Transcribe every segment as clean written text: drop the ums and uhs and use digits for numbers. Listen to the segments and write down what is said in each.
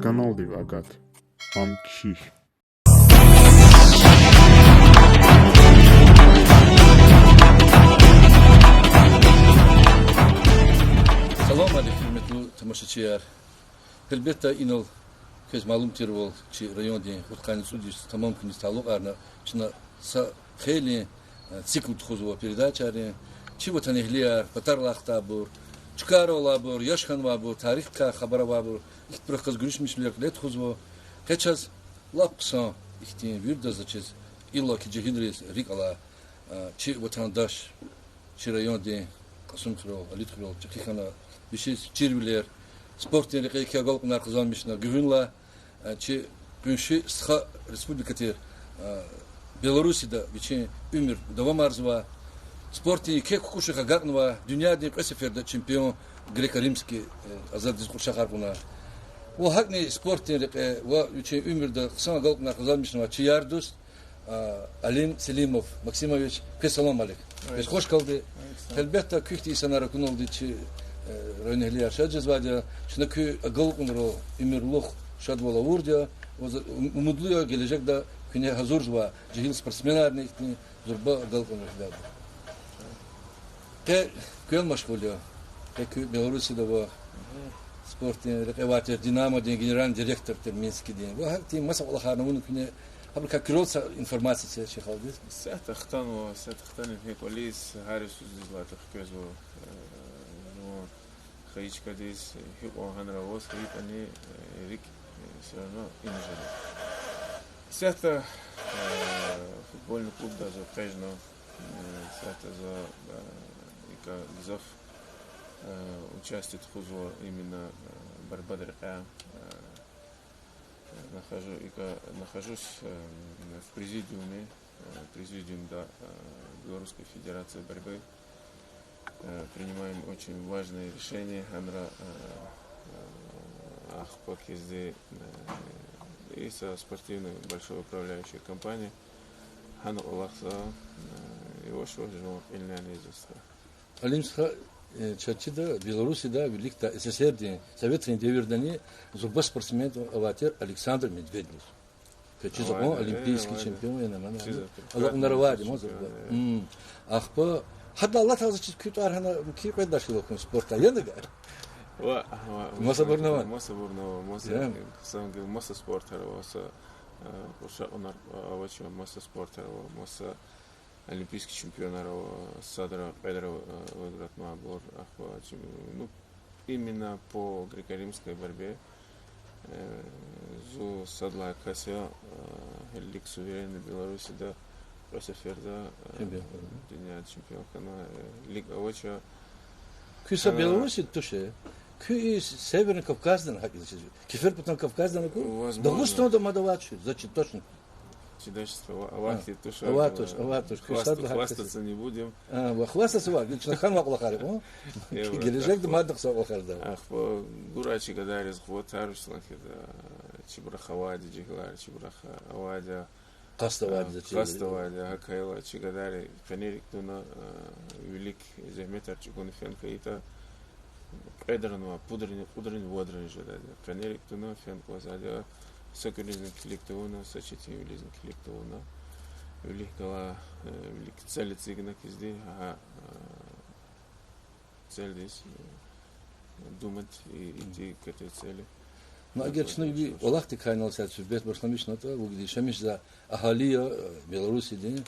канал агат. Амчи. Салам алейкум, метлу тамашачияр. Elbette inal kez malum terwol чи район ден хуткани судиш тамам кuni талук арна чина са хели цикл тхузова передача ари чи вот анихлия патарлахта бур чкарола бур яшханва бур тарихка хабарова бур их прохаз гришмишлер лет хузво кечас лапса ихтин вирда зачез илла ки жехинрис рикала чи вот андаш чи район ден касумтро алитро чхихана бишес чирвилер спортен рекейка голкунар кызанмышна гүнла чи гүнши сха республикатер Беларусида бичин умер давамарзва спортен ке кукушаха гатнва дюнядин кесеферда чемпион греко-римский азадис кушахарбуна во хакни спортен реке во бичин умерда ксан голкунар кызанмышна чи ярдус Алим Селимов Максимович песалам алек беш хош калды элбетта күхти санара кунулды чи районелия шаджезвадя шнакü агылкунро имирлух шадвола урдя умудлуя gelecekte küne hazırwa cehil sportsmenlarni zurba агылкунро да те көл машгулё те Беларусида во спортен рекеватер Динамо ден генеральный директор Минский ден во хакти масала ханун küne Абрика кроца информация шехалдис. Сатахтан في كوليس هارس زلات خكزو خيش كديس هو هنراوس خيط اني ريك سرنا انجل. ساتا футбольный клуб даже прежно сата за ика гзов участие хузо именно борьба дрка нахожусь в президиуме Белорусской Федерации борьбы. Принимаем очень важные решения. И со спортивной большой управляющей компанией. Алимсха Чачида, Беларуси, да, Великта СССР, Советский Девердани, зубас спортсмен аватер Александр Медведев. Чачиза, олимпийский чемпион, я намана. Аллахнаравади, мозг. Ахпа, хадда Аллах таза чиз кютар хана ки кайдаш локун спорта, яндага. Маса бурнава. Маса спорта, маса спорта, маса олимпийский чемпион Садра Педро выиграть набор. Ну, именно по греко-римской борьбе зу садла кася лиг суверенной Беларуси да Косеферда чемпионка на лига оча. Кюса Беларуси туше. Кю Северный Кавказдан хакизачи. Кефер потом Кавказдан ку. Да густо до мадавачи, значит точно. Чудачество, авати, туша. Аватуш, хвастаться не будем. Хвастаться ва, лично хан ваклахари, о? Гележек да мадах савахарда. Ах, по гурачи гадарис, вот арушлахи, да, чебрахавади, джиглар, чебрахавади. Каставади, Хакайла, чигадари, фенерик туна, велик зехметар, чигуни фенка, ита, педранова, пудрин водрин же, да, фенерик туна, фенка вазадя, Соколизм коллективно, сочетивилизм коллективно. Великала, велик цели цигна кизди, а цель здесь думать и идти к этой цели. Ну, а герчно ги олахти кайнался бет башламишна то, угди шамиш за ахалия Беларуси ден.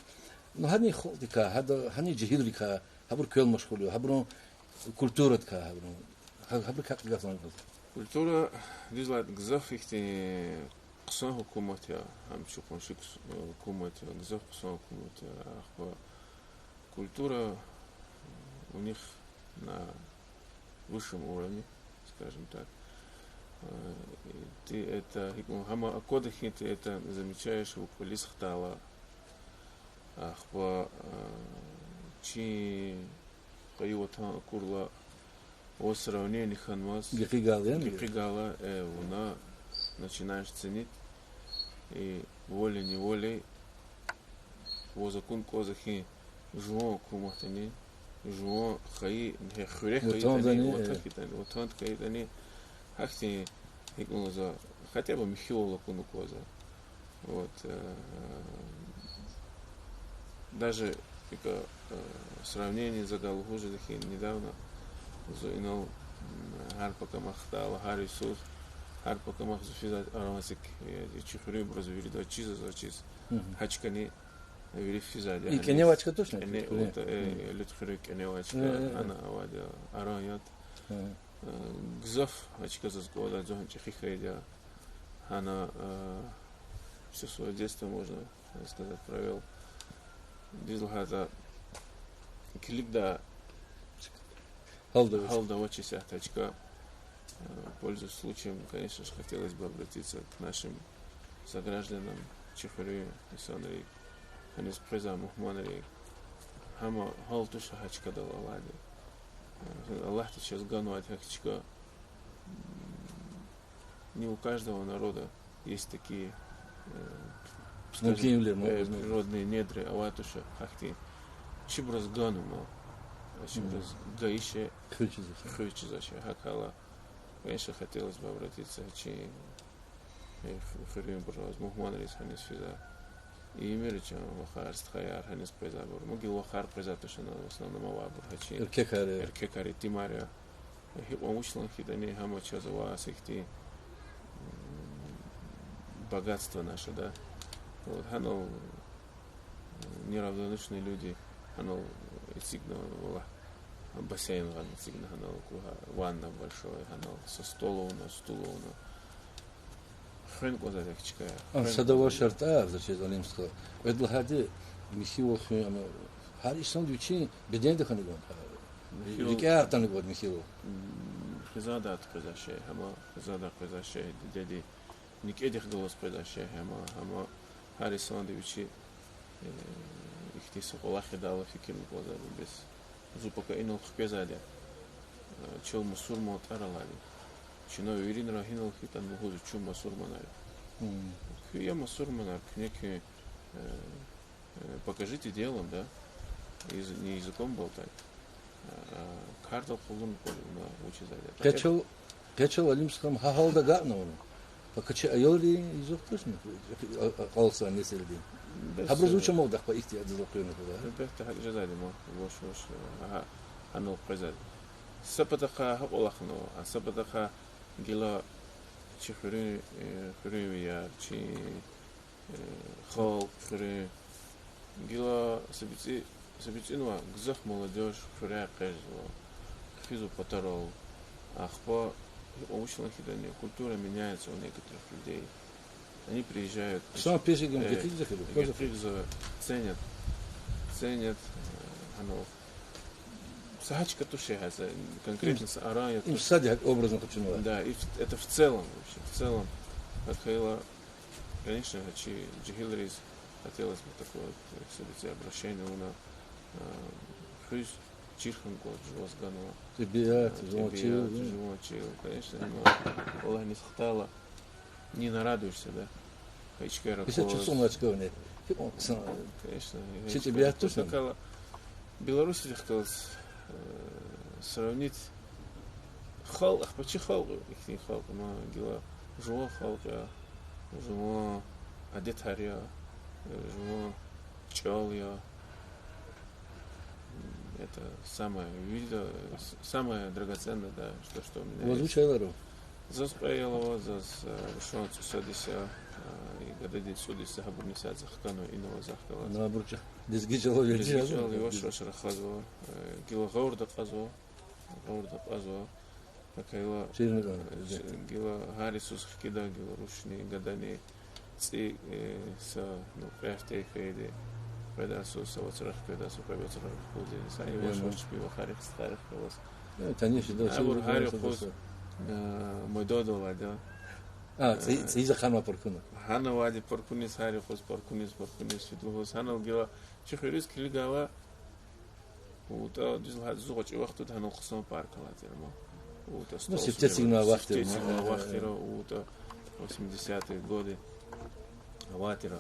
Ну, хани холдика, хани жихилрика, хабур көл машгулю, хабур культуратка, хабур как газан. Культура дизлайт гзаф ихти قصان حكومتها هم شوفون شو حكومتها نزاف قصان حكومتها أخبار культура у них на высшем уровне, скажем так. Ты это хама акодахи ты это замечаешь в полисах тала. Ахва чи кайота курла о сравнении ханмас гигала она начинаешь ценить и волей-неволей во закон козахи жуо куматани жуо хаи хрех хаи вот он каитани хахти за хотя бы Михиола Кунукоза. Вот. Даже в сравнении за Галгужи недавно зуинал Харпака Махтала, Хари Суд, Харпака Махзуфиза Арамасик, Чихурю Бразовили, да Чиза за Чиз, Хачкани, Верифизади. И Кеневачка точно? Лютхурю Кеневачка, Ана Авадя, Аранят. Гзов, очка за года, Джон Чихихайдя, она все свое детство, можно сказать, провел. Дизлхата Кликда Халда очень сяточка. Пользуясь случаем, конечно же, хотелось бы обратиться к нашим согражданам Чихурю и Санри, они с призом Мухманри, Хама Халтуша Хачка Далалади. Аллах сейчас гануать хачка. Не у каждого народа есть такие природные недры, аватуша, хахти. Чибраз ганума, чибраз гаише, хрючизача, хакала. Конечно, хотелось бы обратиться к Ферим Буржуаз, Мухманрис, Ханис Физа. И имеючи Вахар, Стхаяр, Ханис Презабур. Могил Вахар Презатушен, в основном Авабур, Хачи. Эркекари, Тимария. Умышлен хитани, Хамача, Завасихти. Богатство наше, да. Вот, Ханал, неравнодушные люди, Ханал, Сигнал, бассейн, Сигнал, Ханал, ванна большая, Ханал, со стуловна. Фрэнк was that Садовая шарта, значит, Олимпского. Это хади Михаил Хюм. Хари сандвичи беденде ханигон. Дикар танигод Михаил. Хизадат произошел, хама хизадат произошел, дяди никедих голос произошел, хама Хари сандвичи их тисо Аллах дал фикир глаза без зупака инул хпезаде. Чел мусульман таралали. Чино Ирин Рахинал Хитан Мухузу Чума Сурманар. Кюяма Сурманар, кнеки покажите делом, да, не языком болтать. Картал Хулун на учизаде. Качал Олимпском Хахалда Гатнову. Покачи Айоли изок точно. Алса не среди. Образуча модах по ихти адзокрена. Это хаджадади мо. Вош. Оно произойдет. Сапатаха Олахно, а Сапатаха Гила Чихурю Хурюя, Чи Хол Хурю Гила Сабитинова, Гзах молодежь, Хуря Кэжзо, Хизу Патарол, Ахпа, Оучила Хидане, культура меняется у некоторых людей. Они приезжают. Сам песигам Гетигзо ценят, оно. Сахачка тушехаса, конкретно с Арая. Им садик образно хочу. Да, и это в целом вообще. В целом, Хатхайла, конечно, Джихилрис хотелось бы такое вот обращение на Хрюс Чирханко, Джуазганова. Тебе, Живочил, конечно, Аллах не схватало, не нарадуешься, да. Хайчкара. 50 часов на очковне. Конечно. Все тебе точно. Беларусь хотелось сравнить халах, почти халку, их не халку, но гила жуа халка, жуа адетария, жуа чалия. Это самое драгоценное, да, что у меня есть. Заспаялова, вышел судися, и гадади судися, хабурнися захкану и нового захкала. На бурча. Дизгичало вечер. Дизгичало его шошера хазо, гила гаурда хазо, такая гила гарисус хкида, гила рушни гадани, ци са, ну, пряфте хейде, предасу савацрах, предасу правецрах, худи, сани его шпива харих старых колос. Конечно, да. Абур харих хуз. Мой додо да. Циза ханма поркуна. Хана вади поркунис хари хос поркунис фидлхос хана гила чихирис килгава ута дизл зугач вахту хана қсам паркалатирма ута ну септесигна вахтира ута 80-е годы ватира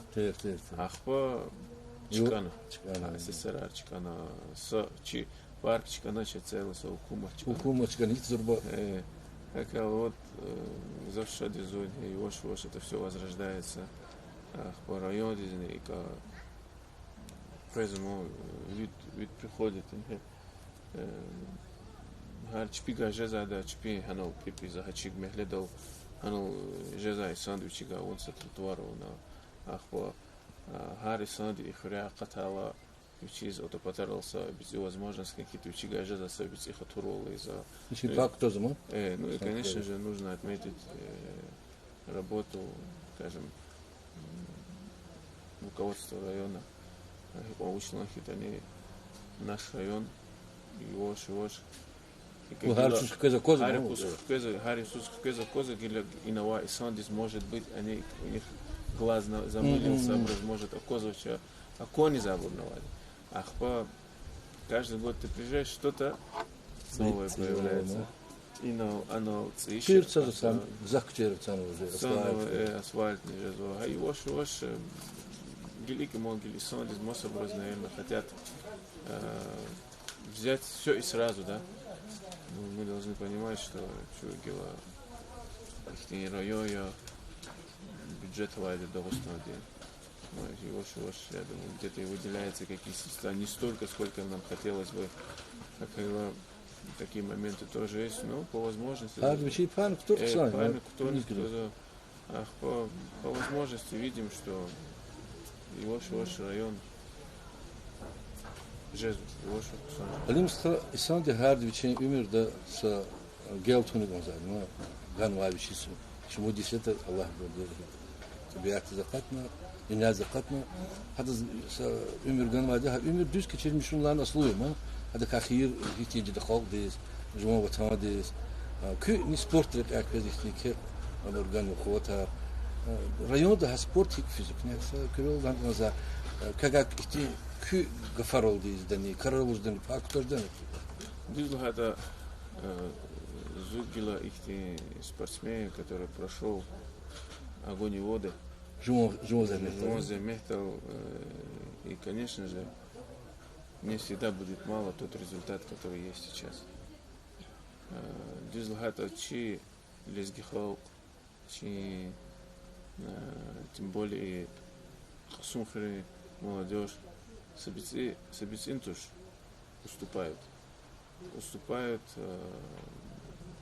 ахпа чикана СССР чикана с чи парк чикана че целый со хукумачка нит зурба вот завшади зоне и вош это все возрождается. По району и презимо вид приходит. Гар чпи гажеза да чпи ханал пипи за хачиг мехледал ханал жеза и сандвичи га он с тротуара на ахпо гар и сандвичи хря катала Вичиз отопатарался без возможности какие-то учига жеза собить их отурол из-за. Как кто замок? Ну и конечно же нужно отметить работу, скажем, руководства района. Получено хитани наш район, его шивош. Харисус коза коза. Харисус коза коза гиля инова и сандис может быть они у них глаз замылился, может окозовча, а кони забурновали. Ахпа, каждый год ты приезжаешь, что-то новое появляется. И оно цвещет. Пирца сам, захчерца уже. Асфальт не жезо. А его шош, гелики могили, сон из мособраз, наверное, хотят взять все и сразу, да? Мы должны понимать, что чугила, их райоя, бюджет вайдет до основного. Его шош, я думаю, где-то и выделяется какие-то средства, не столько, сколько нам хотелось бы. Такие моменты тоже есть, но по возможности. Пан кто по возможности видим, что его шош район Жезу, его шош. Алимстра Исанди Хардовичи умер с Гелтуни Гонзаль, Ганвавичи, чему десятый Аллах благодарит. Тебе акты закатна. İnaz zakatma, hatta ömürden vardı, ömür düz geçirmiş onların aslı yok mu? Hatta kahir ikinci de halk deyiz, cuma vatan deyiz. Kü ni sport rek akbez ihtiyaç, organ kuvveta. Rayonda sport hik fizik ne? Küroldan naza, kagak ihti kü gafar oldu izdani, kararvuzdan faktörden. Düz hatta зубила ихти спортсмен, который прошел огонь и воды. Заметил, и, конечно же, не всегда будет мало тот результат, который есть сейчас. Дизлхата чи лезгихал, чи тем более хасумхри, молодежь, сабицинтуш уступают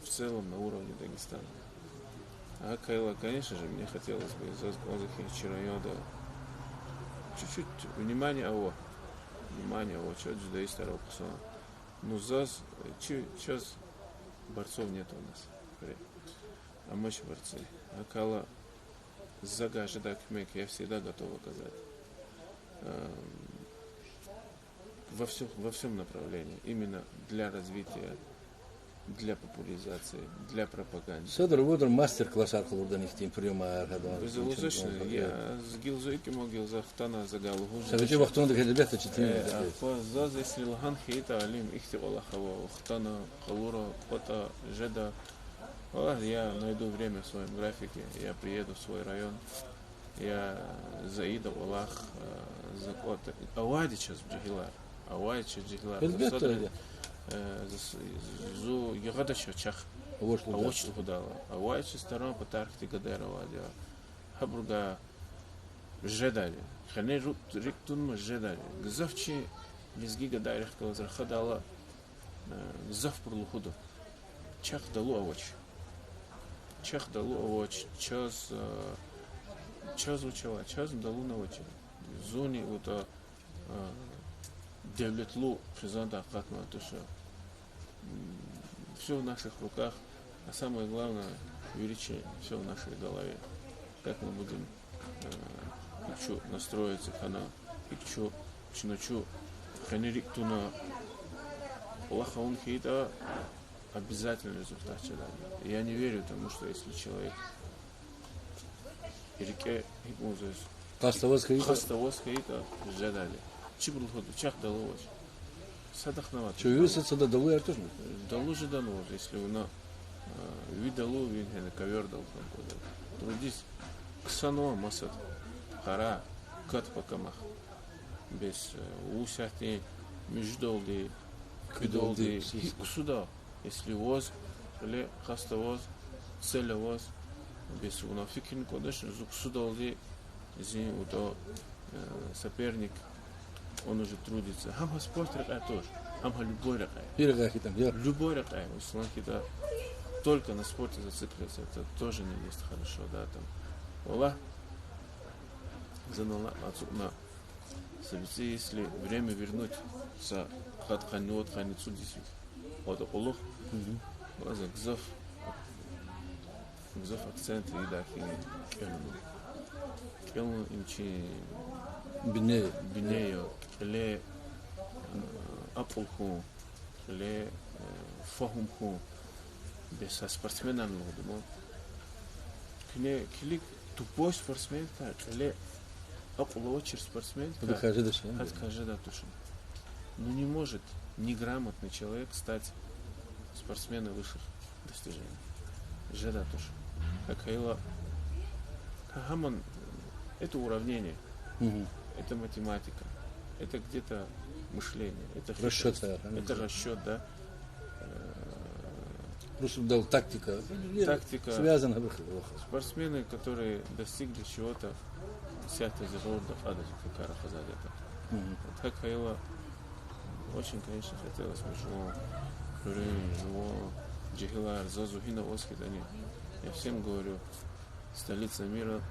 в целом на уровне Дагестана. А Кайла, конечно же, мне хотелось бы из Азахи района чуть-чуть внимание что джудаи старого пацана. Но сейчас борцов нет у нас. А мы же борцы. А Кайла загажи так мек, я всегда готов оказать. Во всем направлении. Именно для развития, для популяризации, для пропаганды. Садр водор мастер-класс арқылы ихтин приема Безалузочно, я с гилзойки могил захтана загалу. Савичи вахтон да ребята читали. Заз если лхан хита алим ихти Аллахова, ухтана, халура, кота, жеда. Я найду время в своем графике, я приеду в свой район, я заиду Аллах, закот. Авади час джигилар. Зу ягода чах, овощ худала, овощ сторон потархти гадерова, хабурга жедали, хане риктун жедали, гзавчи лизги гадарих калазар хадала, гзав пурлухуду, чах далу овощ, час учила, час далу на очи, зуни ута девлетлу физанда катма туша. Все в наших руках, а самое главное, величие, все в нашей голове. Как мы будем настроиться, хана, икчу, чиночу, ханериктуна, лахаун хита, обязательно результат челями. Я не верю тому, что если человек реке хипмузес, хаставоз хита, жадали. Чибрул ходу, чах даловоч. Садахнават. Что висится да далу я тоже. Далу же далу, если у видалу винхене ковер дал. Трудись. Ксано масад. Хара. Кат покамах. Без усяти междолды, кидолды. Кусуда. Если воз или хастовоз, целевоз, без унафикин кодеш, зук судолди, зин удо соперник, он уже трудится. Хамха спорт ракай тоже, хамха любой ракай. Любой ракай, усланки да, только на спорте зацикливаться, это тоже не есть хорошо, да, там. Ола, занала отсюда. Если время вернуть за хатханет, ханицу дису, вот олух, лаза гзов акцент и да келну имчи бинею, ле апулху, ле фахумху, без спортсмена ну, килик тупой спортсмен, ле апулочер спортсмен, Откажи да точно. Ну не может неграмотный человек стать спортсменом высших достижений. Жеда тоже. Как Хаман, это уравнение, это математика, это где-то мышление, это расчет, это расчет, да. Просто дал тактика. Связано. Спортсмены, которые достигли чего-то, сяты за рода адажи, как это. Так очень, конечно, хотелось бы, что Джихилар, Зазухина, Оскидани. Я всем говорю, столица мира,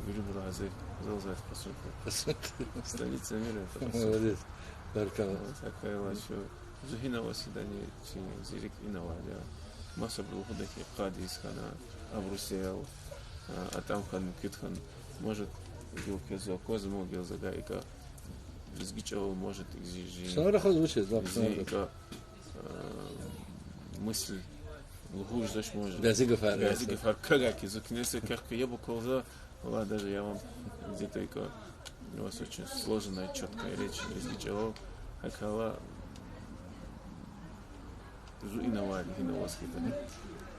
Вильбур Азек, Залзать, посылка. Столица мира, это посылка. Молодец. Баркала. Такая лачо. Зухина Оскидани, Зирик Инавадя. Масса Брухудахи, Кадис, Хана, Абрусел, Атамхан, Китхан. Может, Гилкезо, Козмо, Гилзагайка. Безгичево может изжить. Санарахо звучит, да. Мысль лгуш дашь может. Газигофар. Как изукнется, как я бы колза, ладно, даже я вам где-то у вас очень сложная, четкая речь, безгичево, акала зуиновали, гиновоскитали.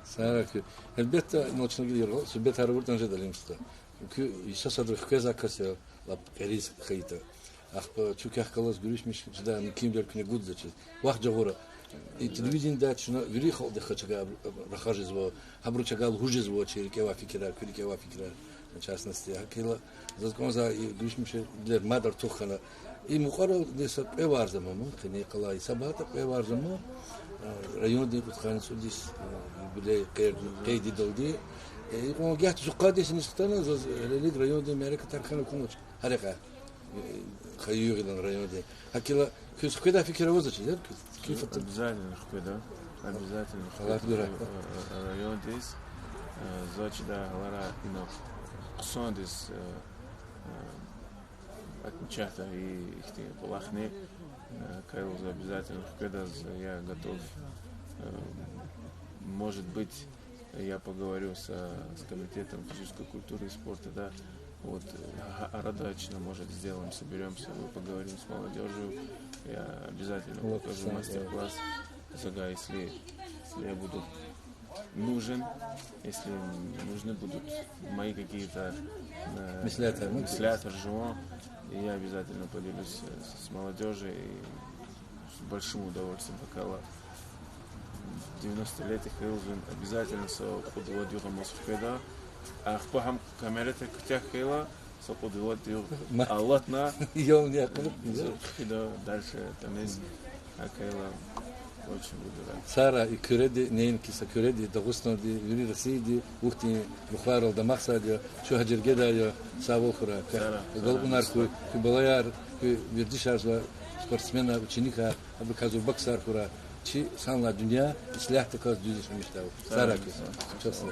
Санарахо. Elbette, noçunu gidiyor. Sübbet harburdan jedalimsta. Çünkü işe sadrı keza kasya, lap eriz khayta. Çünkü ahkalas görüşmüş, jda kim der kine gud zaçız. Vaqt jagora. И телевидение шуна вирихал да хачага рахажизво, хабручагал хужизво, черикева фикира, в частности, акила закон за гушмише для мадар тухана. И мухара деса певарзамо, хне кала и сабата певарзамо, район де ханцудис биле кайди долди. И он гят зукадис нистана за лиг район де Америка тархана куноч. Харека خيوغنا الرياض دي هكذا كذا فكرة وزش ده كيف обязательно да обязательно الرياض ديس زوج ده لارا إنه صندس отмечата и их полахне Кайл обязательно когда я готов может быть я поговорю с комитетом физической культуры и спорта, да. Вот, радачно, может, сделаем, соберемся, мы поговорим с молодежью. Я обязательно покажу мастер-класс. Зага, если я буду нужен, если нужны будут мои какие-то мысля, торжево, я обязательно поделюсь с молодежью и с большим удовольствием покала. 90-летних Хейлзун обязательно подводил Мосфеда. А хпахам камерата кутях Хейла подвод Аллатна. Йом нет. Да, дальше там есть Хейла очень буду рад. Сара и Кюреди, нейнкиса Кюреди, Дагустан, Юри Расиди, Ухти, Бухарал, Дамахсадио, Шухаджиргедайо, Савохура, Голбунарку, Кюбалаяр, Кювердишарзва, спортсмена, ученика, Абриказу Баксархура. Чи санла dünya islah takaz düzleşmiş tavu. Saraki. Çok sağ ol.